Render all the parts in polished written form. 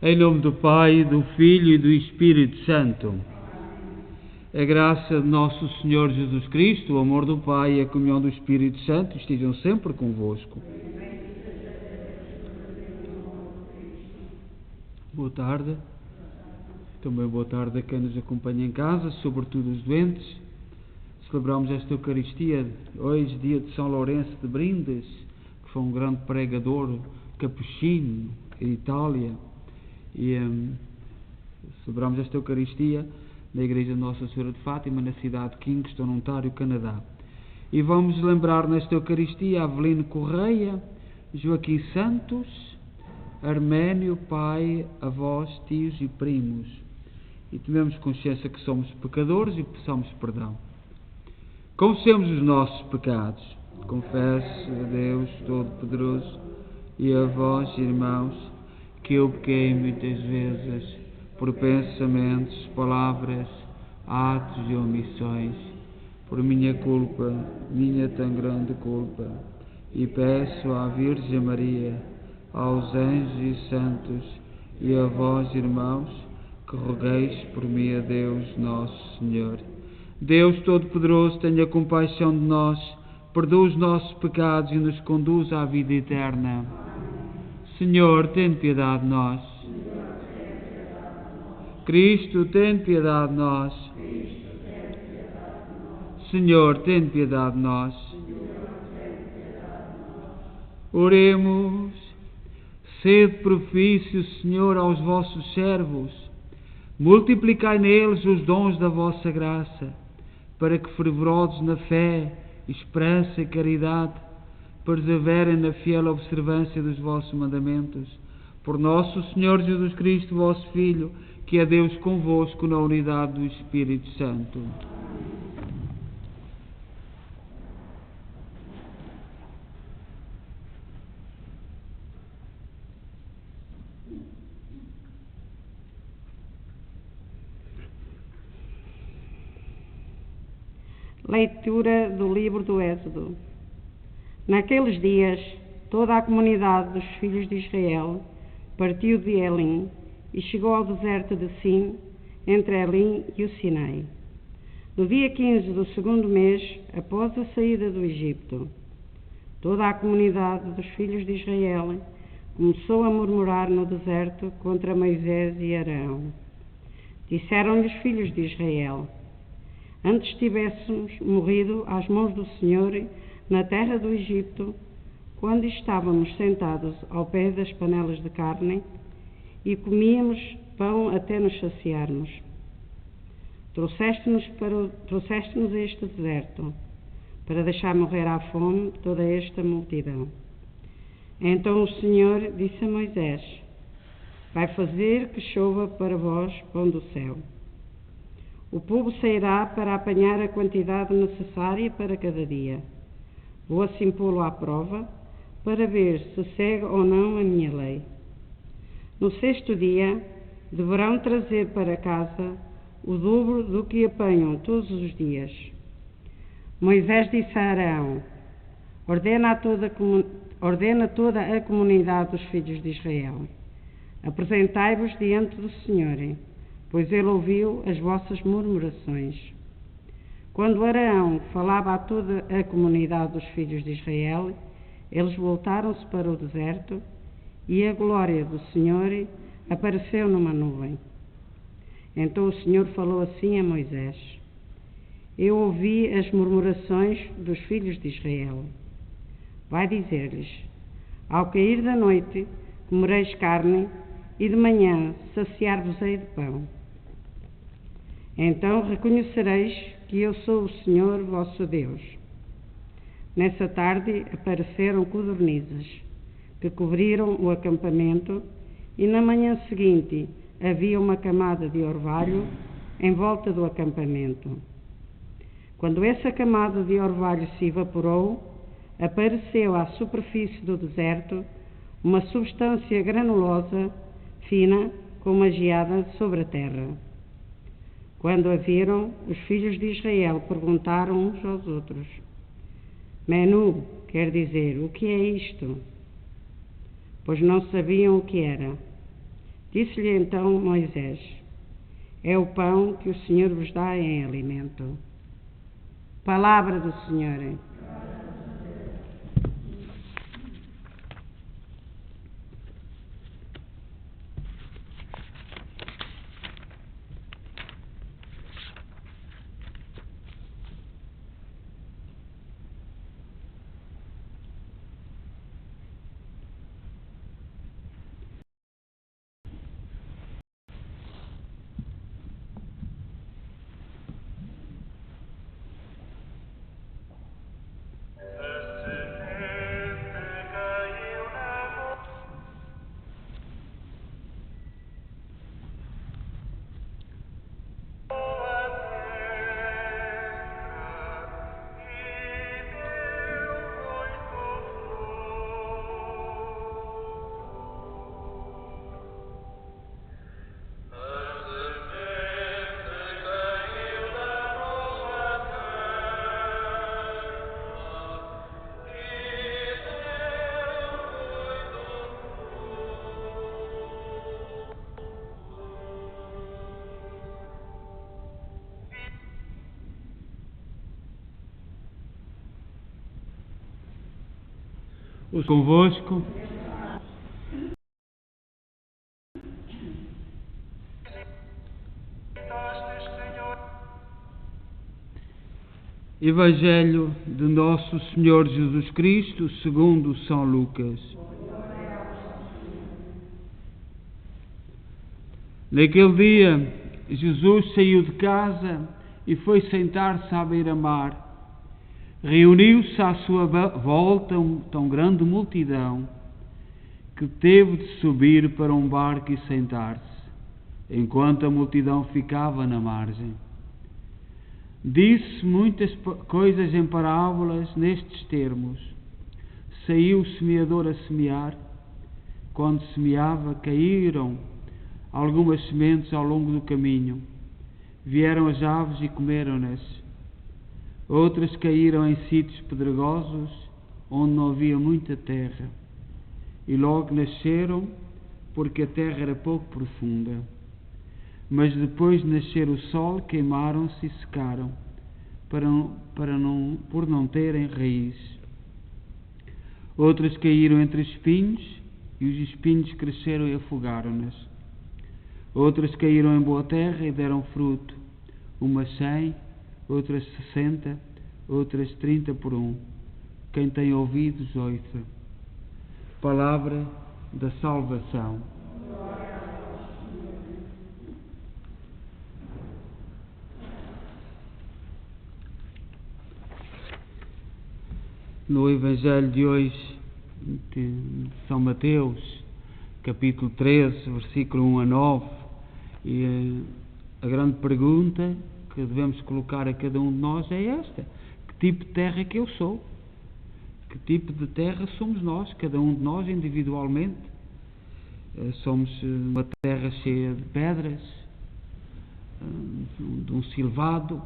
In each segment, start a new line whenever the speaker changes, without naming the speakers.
Em nome do Pai, do Filho e do Espírito Santo. A graça de nosso Senhor Jesus Cristo, o amor do Pai e a comunhão do Espírito Santo estejam sempre convosco. Boa tarde. Também boa tarde a quem nos acompanha em casa, sobretudo os doentes. Celebramos esta Eucaristia hoje, dia de São Lourenço de Brindes, que foi um grande pregador capuchinho em Itália. E celebramos esta Eucaristia na Igreja de Nossa Senhora de Fátima, na cidade de Kingston, Ontário, Canadá. E vamos lembrar nesta Eucaristia Avelino Correia, Joaquim Santos, Arménio, pai, avós, tios e primos. E tomemos consciência que somos pecadores e peçamos perdão. Confessemos os nossos pecados. Confesso a Deus Todo-Poderoso e a vós, irmãos, que eu pequei muitas vezes por pensamentos, palavras, atos e omissões, por minha culpa, minha tão grande culpa, e peço à Virgem Maria, aos anjos e santos e a vós, irmãos, que rogueis por mim a Deus Nosso Senhor. Deus Todo-Poderoso, tenha compaixão de nós, perdoa os nossos pecados e nos conduz à vida eterna. Senhor, tem piedade de nós. Cristo, tem piedade de nós. Senhor, tem piedade de nós. Oremos. Sede propício, Senhor, aos vossos servos. Multiplicai neles os dons da vossa graça, para que, fervorosos na fé, esperança e caridade, perseverem na fiel observância dos vossos mandamentos. Por nosso Senhor Jesus Cristo, vosso Filho, que é Deus convosco na unidade do Espírito Santo.
Leitura do livro do Êxodo. Naqueles dias, toda a comunidade dos filhos de Israel partiu de Elim e chegou ao deserto de Sim, entre Elim e o Sinai, no dia 15 do segundo mês, após a saída do Egito. Toda a comunidade dos filhos de Israel começou a murmurar no deserto contra Moisés e Arão. Disseram-lhe os filhos de Israel: antes tivéssemos morrido às mãos do Senhor na terra do Egito, quando estávamos sentados ao pé das panelas de carne e comíamos pão até nos saciarmos. Trouxeste-nos a este deserto, para deixar morrer à fome toda esta multidão. Então o Senhor disse a Moisés: vai fazer que chova para vós pão do céu. O povo sairá para apanhar a quantidade necessária para cada dia. Vou assim pô-lo à prova, para ver se segue ou não a minha lei. No sexto dia, deverão trazer para casa o dobro do que apanham todos os dias. Moisés disse a Arão: ordena toda a comunidade dos filhos de Israel. Apresentai-vos diante do Senhor, pois ele ouviu as vossas murmurações. Quando Arão falava a toda a comunidade dos filhos de Israel, eles voltaram-se para o deserto e a glória do Senhor apareceu numa nuvem. Então o Senhor falou assim a Moisés: eu ouvi as murmurações dos filhos de Israel. Vai dizer-lhes: ao cair da noite comereis carne e de manhã saciar-vos-ei de pão. Então reconhecereis que eu sou o Senhor vosso Deus. Nessa tarde apareceram codornizes, que cobriram o acampamento, e na manhã seguinte havia uma camada de orvalho em volta do acampamento. Quando essa camada de orvalho se evaporou, apareceu à superfície do deserto uma substância granulosa, fina, como a geada sobre a terra. Quando a viram, os filhos de Israel perguntaram uns aos outros: Menu, quer dizer, o que é isto? Pois não sabiam o que era. Disse-lhe então Moisés: é o pão que o Senhor vos dá em alimento. Palavra do Senhor.
Os convosco. Evangelho de Nosso Senhor Jesus Cristo, segundo São Lucas. Naquele dia, Jesus saiu de casa e foi sentar-se à beira-mar. Reuniu-se à sua volta tão grande multidão que teve de subir para um barco e sentar-se, enquanto a multidão ficava na margem. Disse muitas coisas em parábolas nestes termos. Saiu o semeador a semear. Quando semeava, caíram algumas sementes ao longo do caminho. Vieram as aves e comeram-nas. Outras caíram em sítios pedregosos, onde não havia muita terra, e logo nasceram, porque a terra era pouco profunda. Mas depois de nascer o sol, queimaram-se e secaram, por não terem raiz. Outras caíram entre espinhos, e os espinhos cresceram e afogaram-nas. Outras caíram em boa terra e deram fruto, umas 100, outras 60, outras 30 por 1. Quem tem ouvidos, ouça. Palavra da salvação. No Evangelho de hoje, de São Mateus, capítulo 13, versículo 1 a 9, e a grande pergunta que devemos colocar a cada um de nós é esta: que tipo de terra é que eu sou? Que tipo de terra somos nós, cada um de nós individualmente? Somos uma terra cheia de pedras, de um silvado,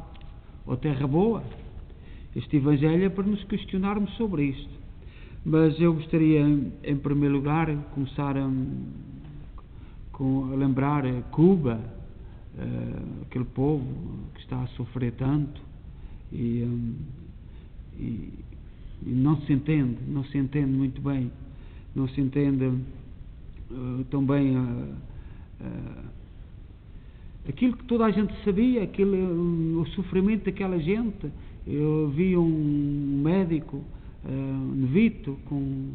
ou terra boa? Este Evangelho é para nos questionarmos sobre isto. Mas eu gostaria, em primeiro lugar, começar a lembrar Cuba, aquele povo que está a sofrer tanto e não se entende muito bem, não se entende tão bem aquilo que toda a gente sabia, o sofrimento daquela gente. Eu vi um médico novito com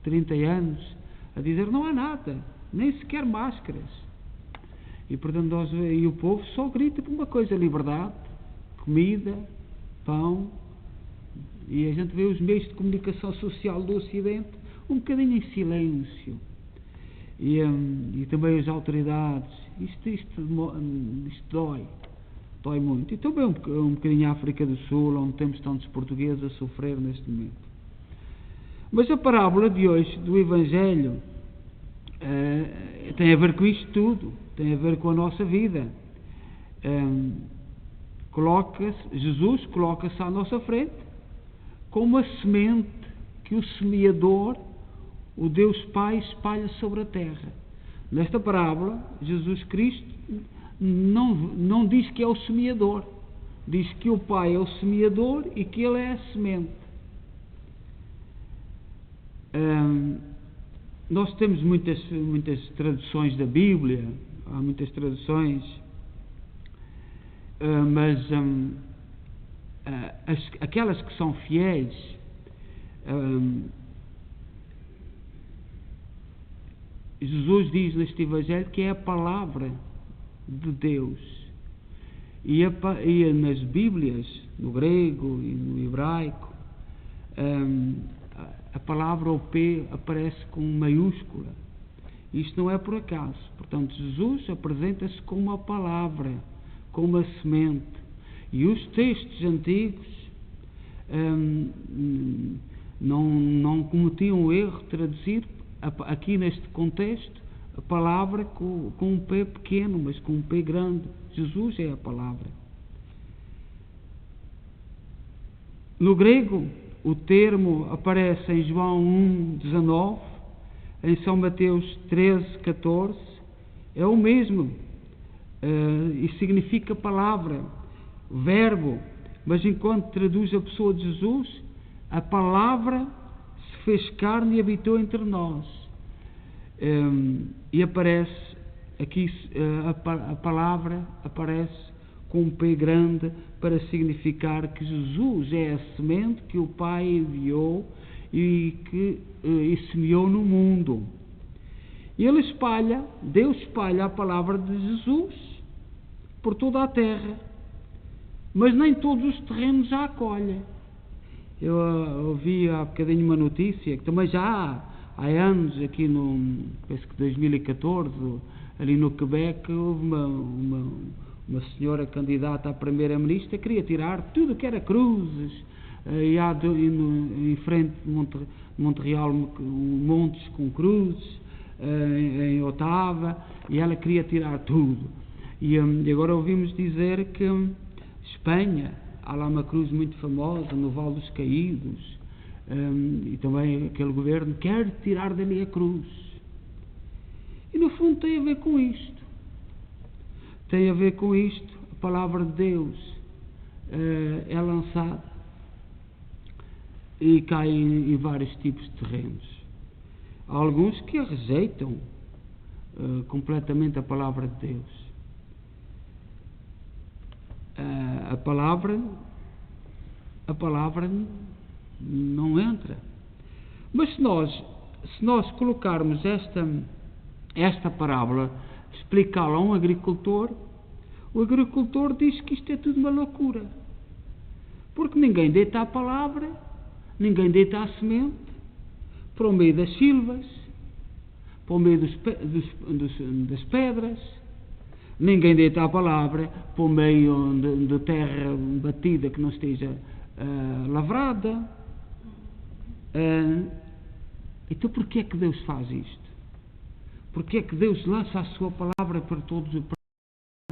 30 anos a dizer: não há nada, nem sequer máscaras. E portanto o povo só grita por uma coisa: liberdade, comida, pão. E a gente vê os meios de comunicação social do Ocidente um bocadinho em silêncio. E também as autoridades. Isto dói muito. E também um bocadinho a África do Sul, onde temos tantos portugueses a sofrer neste momento. Mas a parábola de hoje do Evangelho tem a ver com isto tudo, tem a ver com a nossa vida. Jesus coloca-se à nossa frente como a semente que o semeador, o Deus Pai, espalha sobre a terra. Nesta parábola, Jesus Cristo não diz que é o semeador. Diz que o Pai é o semeador e que Ele é a semente. Nós temos muitas traduções da Bíblia, há muitas traduções, mas aquelas que são fiéis, Jesus diz neste Evangelho que é a palavra de Deus. E nas Bíblias, no grego e no hebraico, a palavra OP aparece com maiúscula. Isto não é por acaso. Portanto, Jesus apresenta-se como uma palavra, como uma semente. E os textos antigos não cometiam o erro de traduzir, aqui neste contexto, a palavra com um P pequeno, mas com um P grande. Jesus é a palavra. No grego, o termo aparece em João 1,19, em São Mateus 13,14, é o mesmo, e significa palavra, verbo, mas enquanto traduz a pessoa de Jesus, a palavra se fez carne e habitou entre nós. E aparece aqui, a palavra aparece com um P grande para significar que Jesus é a semente que o Pai enviou e semeou no mundo. E Deus espalha a palavra de Jesus por toda a terra, mas nem todos os terrenos a acolhem. Eu ouvi há bocadinho uma notícia que também já há anos, aqui penso que 2014, ali no Quebec, houve uma senhora candidata a primeira-ministra que queria tirar tudo que era cruzes, e há em frente de Montreal montes com cruzes, em Ottawa, e ela queria tirar tudo. E agora ouvimos dizer que Espanha, há lá uma cruz muito famosa no Vale dos Caídos, e também aquele governo quer tirar dali a cruz. E no fundo tem a ver com isto. Tem a ver com isto. A palavra de Deus é lançada e cai em vários tipos de terrenos. Há alguns que a rejeitam completamente a palavra de Deus. A palavra não entra. Mas se nós colocarmos esta parábola, explicá-la a um agricultor, o agricultor diz que isto é tudo uma loucura. Porque ninguém deita a palavra, ninguém deita a semente para o meio das silvas, para o meio das pedras, ninguém deita a palavra para o meio de terra batida que não esteja lavrada. Então porquê é que Deus faz isto? Porquê é que Deus lança a sua palavra para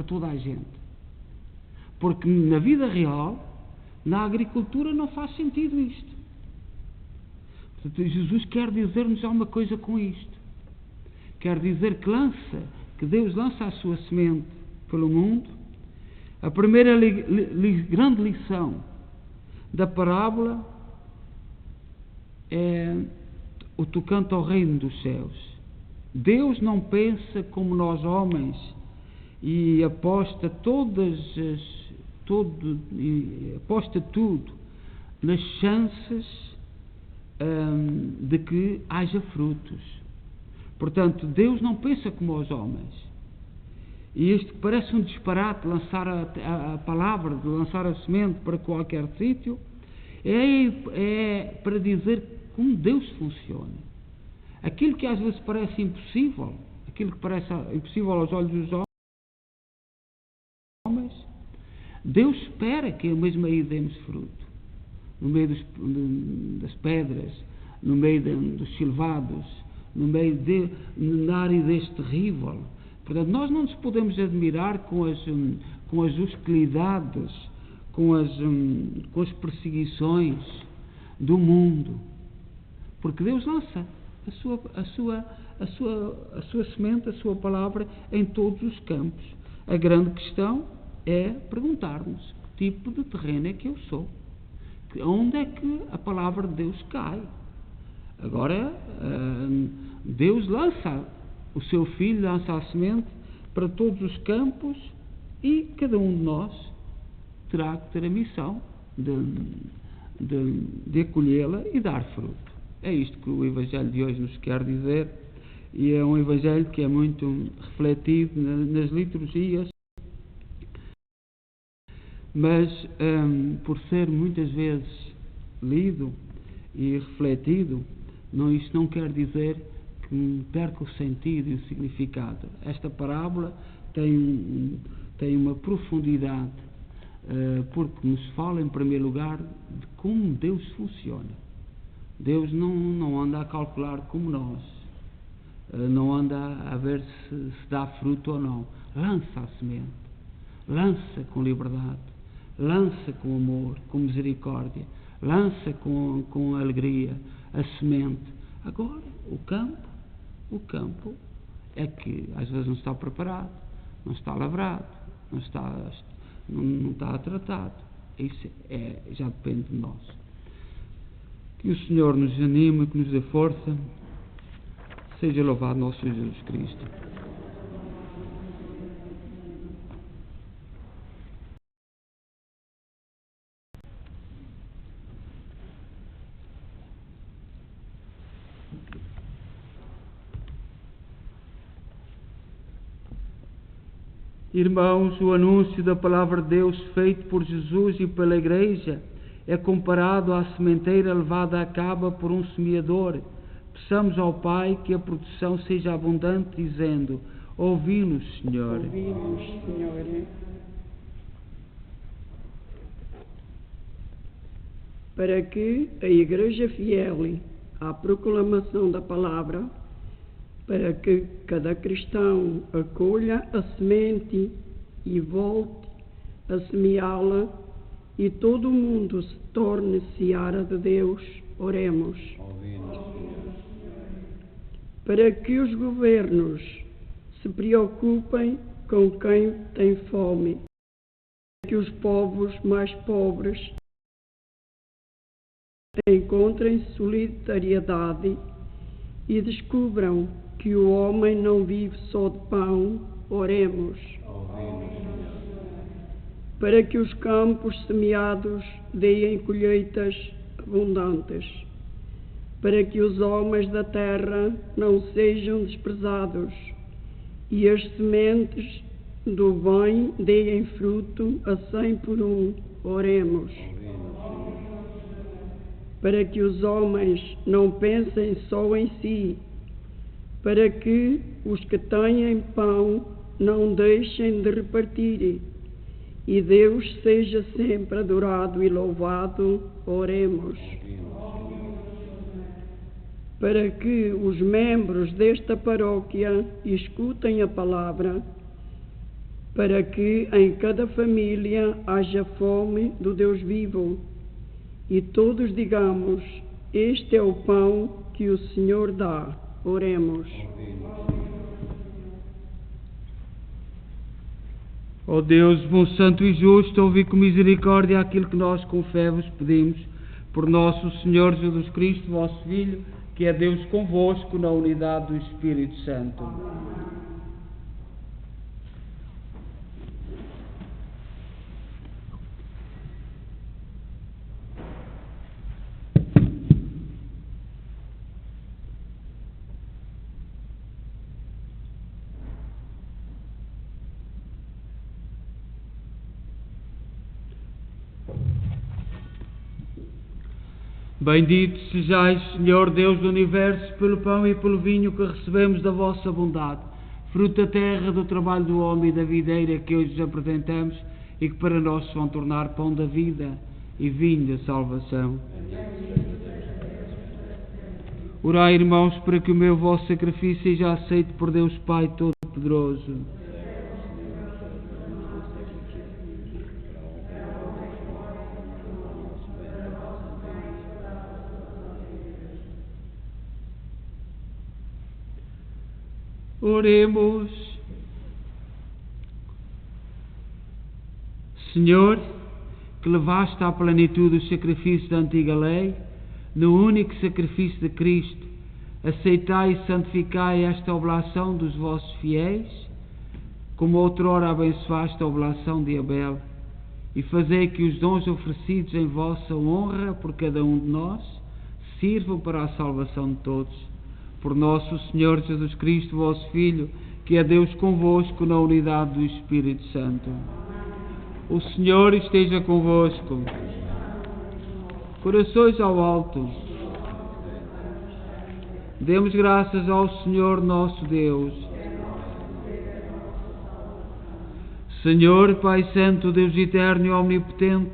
toda a gente? Porque na vida real, na agricultura, não faz sentido isto. Portanto, Jesus quer dizer-nos alguma coisa com isto. Quer dizer que Deus lança a sua semente pelo mundo. A primeira grande lição da parábola é o tocante ao reino dos céus. Deus não pensa como nós homens e aposta tudo nas chances de que haja frutos. Portanto, Deus não pensa como os homens. E isto parece um disparate, lançar a palavra, de lançar a semente para qualquer sítio, é para dizer como Deus funciona. Aquilo que às vezes parece impossível, aquilo que parece impossível aos olhos dos homens, Deus espera que mesmo aí demos fruto. No meio das pedras, no meio dos silvados, no meio na aridez terrível. Portanto, nós não nos podemos admirar com as hostilidades, com as perseguições do mundo, porque Deus lança a sua semente, a sua palavra em todos os campos. A grande questão é perguntar-nos que tipo de terreno é que eu sou, onde é que a palavra de Deus cai. Agora, Deus lança o seu Filho, lança a semente para todos os campos e cada um de nós terá que ter a missão de acolhê-la e dar fruto. É isto que o Evangelho de hoje nos quer dizer, e é um Evangelho que é muito refletido nas liturgias, mas por ser muitas vezes lido e refletido, isto não quer dizer que perca o sentido e o significado. Esta parábola tem uma profundidade, porque nos fala em primeiro lugar de como Deus funciona. Deus não anda a calcular como nós, não anda a ver se dá fruto ou não. Lança a semente, lança com liberdade, lança com amor, com misericórdia, lança com alegria a semente. Agora, o campo é que às vezes não está preparado, não está lavrado, não está tratado. Isso já depende de nós. Que o Senhor nos anime, que nos dê força. Seja louvado nosso Senhor Jesus Cristo. Irmãos, o anúncio da palavra de Deus feito por Jesus e pela Igreja é comparado à sementeira levada a cabo por um semeador. Peçamos ao Pai que a produção seja abundante, dizendo: ouvi-nos, Senhor.
Ouvi-nos, Senhor. Para que a Igreja fiel à proclamação da palavra, para que cada cristão acolha a semente e volte a semeá-la e todo o mundo se torne seara de Deus, oremos. Para que os governos se preocupem com quem tem fome, para que os povos mais pobres encontrem solidariedade e descubram que o homem não vive só de pão, oremos. Para que os campos semeados deem colheitas abundantes, para que os homens da terra não sejam desprezados e as sementes do bem deem fruto a 100 por 1, oremos. Para que os homens não pensem só em si, para que os que têm pão não deixem de repartir, e Deus seja sempre adorado e louvado, oremos. Para que os membros desta paróquia escutem a palavra, para que em cada família haja fome do Deus vivo, e todos digamos: este é o pão que o Senhor dá. Oremos.
Ó Deus, bom, santo e justo, ouvi com misericórdia aquilo que nós com fé vos pedimos, por nosso Senhor Jesus Cristo, vosso Filho, que é Deus convosco na unidade do Espírito Santo. Bendito sejais, Senhor Deus do Universo, pelo pão e pelo vinho que recebemos da vossa bondade, fruto da terra, do trabalho do homem e da videira que hoje vos apresentamos e que para nós se vão tornar pão da vida e vinho da salvação. Orai, irmãos, para que o meu vosso sacrifício seja aceito por Deus Pai Todo-Poderoso. Oremos. Senhor, que levaste à plenitude os sacrifícios da antiga lei, no único sacrifício de Cristo, aceitai e santificai esta oblação dos vossos fiéis, como outrora abençoaste a oblação de Abel, e fazei que os dons oferecidos em vossa honra por cada um de nós sirvam para a salvação de todos. Por nosso Senhor Jesus Cristo, vosso Filho, que é Deus convosco na unidade do Espírito Santo. O Senhor esteja convosco. Corações ao alto. Demos graças ao Senhor nosso Deus. Senhor, Pai Santo, Deus eterno e omnipotente,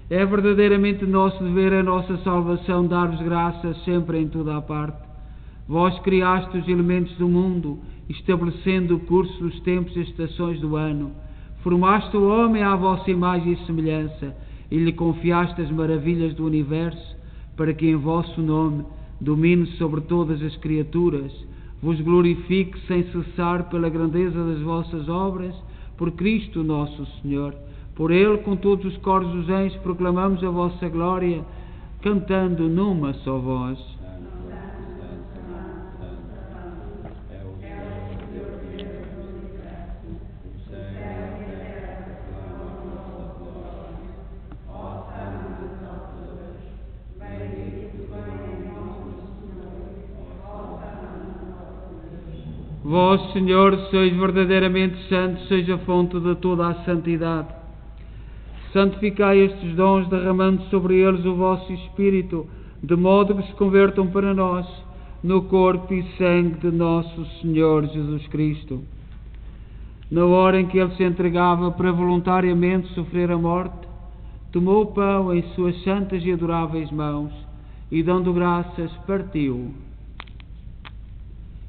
é verdadeiramente nosso dever, a nossa salvação, dar-vos graças sempre em toda a parte. Vós criaste os elementos do mundo, estabelecendo o curso dos tempos e estações do ano. Formaste o homem à vossa imagem e semelhança, e lhe confiaste as maravilhas do universo, para que em vosso nome domine sobre todas as criaturas, vos glorifique sem cessar pela grandeza das vossas obras, por Cristo nosso Senhor. Por Ele, com todos os coros dos anjos, proclamamos a vossa glória, cantando numa só voz. Vós, Senhor, sois verdadeiramente santos, seja a fonte de toda a santidade. Santificai estes dons, derramando sobre eles o vosso Espírito, de modo que se convertam para nós no corpo e sangue de nosso Senhor Jesus Cristo. Na hora em que Ele se entregava para voluntariamente sofrer a morte, tomou o pão em suas santas e adoráveis mãos e, dando graças, partiu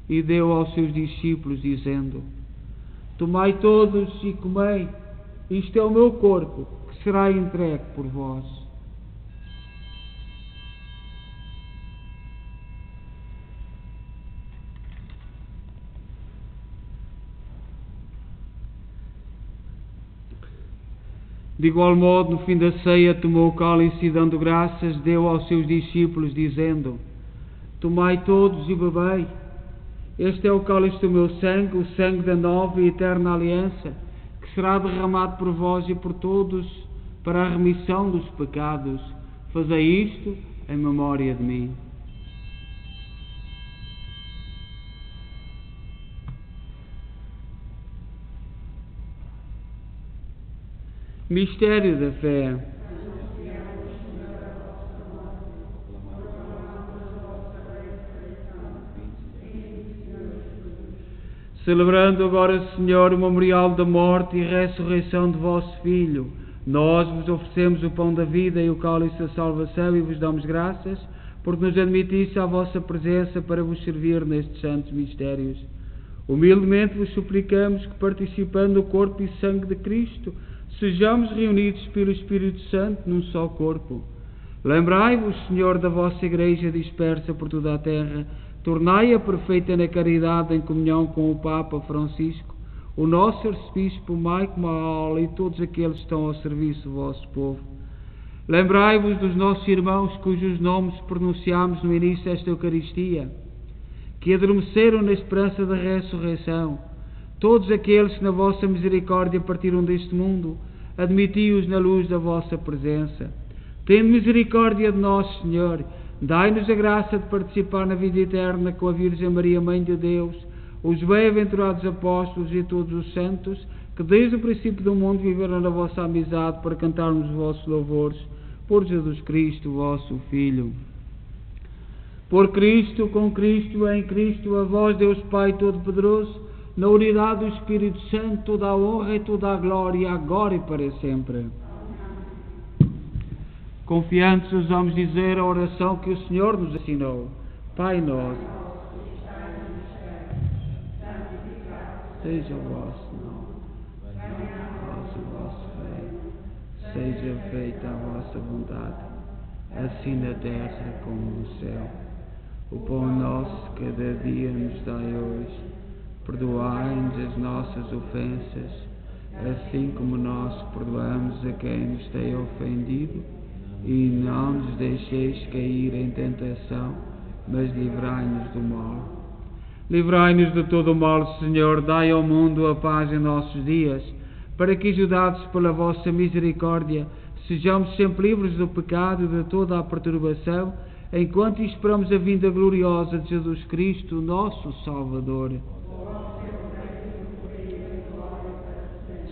e deu aos seus discípulos, dizendo: Tomai todos e comei, isto é o meu corpo, que será entregue por vós. De igual modo, no fim da ceia, tomou o cálice e, dando graças, deu aos seus discípulos, dizendo: Tomai todos e bebei. Este é o cálice do meu sangue, o sangue da nova e eterna aliança, que será derramado por vós e por todos para a remissão dos pecados. Fazei isto em memória de mim. Mistério da fé. Celebrando agora, Senhor, o memorial da morte e ressurreição de vosso Filho, nós vos oferecemos o pão da vida e o cálice da salvação e vos damos graças, porque nos admitisse à vossa presença para vos servir nestes santos mistérios. Humildemente vos suplicamos que, participando do corpo e sangue de Cristo, sejamos reunidos pelo Espírito Santo num só corpo. Lembrai-vos, Senhor, da vossa Igreja dispersa por toda a terra, tornai-a perfeita na caridade, em comunhão com o Papa Francisco, o nosso Arcebispo Maico Maala e todos aqueles que estão ao serviço do vosso povo. Lembrai-vos dos nossos irmãos cujos nomes pronunciámos no início desta Eucaristia, que adormeceram na esperança da ressurreição. Todos aqueles que na vossa misericórdia partiram deste mundo, admiti-os na luz da vossa presença. Tende misericórdia de nós, Senhor. Dai-nos a graça de participar na vida eterna com a Virgem Maria, Mãe de Deus, os bem-aventurados apóstolos e todos os santos, que desde o princípio do mundo viveram na vossa amizade para cantarmos os vossos louvores, por Jesus Cristo, vosso Filho. Por Cristo, com Cristo, em Cristo, a vós, Deus Pai Todo-Poderoso, na unidade do Espírito Santo, toda a honra e toda a glória, agora e para sempre. Confiantes, nos vamos dizer a oração que o Senhor nos ensinou. Pai nosso, seja o vosso nome, o vosso reino, seja feita a vossa vontade, assim na terra como no céu. O pão nosso cada dia nos dai hoje, Perdoai-nos as nossas ofensas, assim como nós perdoamos a quem nos tem ofendido, e não nos deixeis cair em tentação, mas livrai-nos do mal. Livrai-nos de todo o mal, Senhor, dai ao mundo a paz em nossos dias, para que, ajudados pela vossa misericórdia, sejamos sempre livres do pecado e de toda a perturbação, enquanto esperamos a vinda gloriosa de Jesus Cristo, nosso Salvador.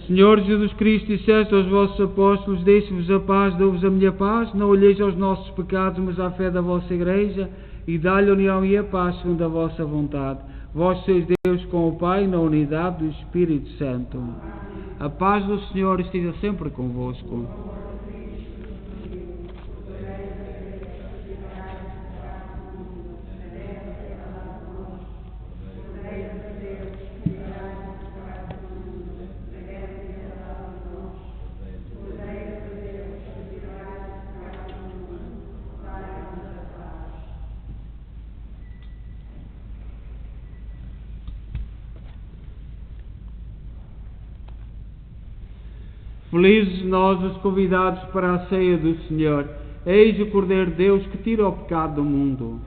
Senhor Jesus Cristo, disseste aos vossos apóstolos: deixe-vos a paz, dou-vos a minha paz, não olheis aos nossos pecados, mas à fé da vossa Igreja, e dá-lhe a união e a paz segundo a vossa vontade. Vós sois Deus com o Pai, na unidade do Espírito Santo. A paz do Senhor esteja sempre convosco. Felizes nós os convidados para a ceia do Senhor. Eis o Cordeiro de Deus que tira o pecado do mundo.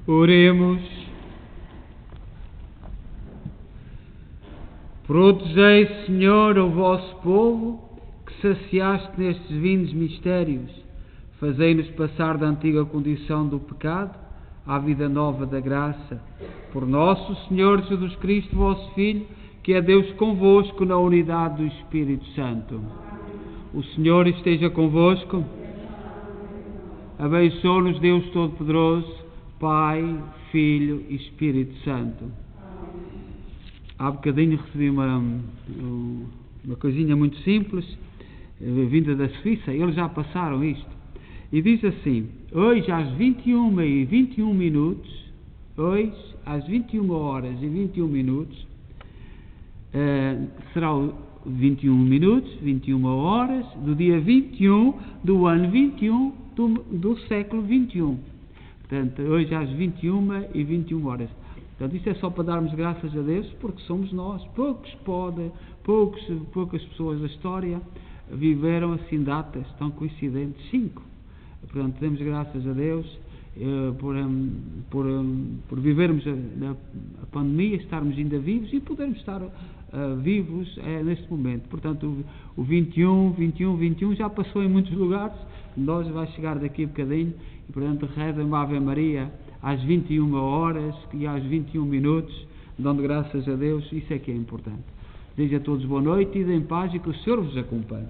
Oremos. Protegei, Senhor, o vosso povo, que saciaste nestes vindos mistérios. Fazei-nos passar da antiga condição do pecado à vida nova da graça. Por nosso Senhor Jesus Cristo, vosso Filho, que é Deus convosco na unidade do Espírito Santo. O Senhor esteja convosco. Abençoe-nos Deus Todo-Poderoso, Pai, Filho e Espírito Santo. Há bocadinho recebi uma coisinha muito simples, vinda da Suíça. Eles já passaram isto. E diz assim: hoje às 21h21, hoje às 21h21, será o 21 minutos, 21 horas, do dia 21 do ano 21 do século 21. Portanto, hoje às 21h21. Portanto, isto é só para darmos graças a Deus, porque somos nós. Poucas pessoas da história viveram assim datas tão coincidentes. 5. Portanto, demos graças a Deus por vivermos a pandemia, estarmos ainda vivos e podermos estar vivos neste momento. Portanto, o 21 já passou em muitos lugares, nós vai chegar daqui a bocadinho, e portanto reza uma Ave Maria às 21 horas e às 21 minutos, dando graças a Deus. Isso é que é importante. Desejo a todos boa noite e em paz, e que o Senhor vos acompanhe.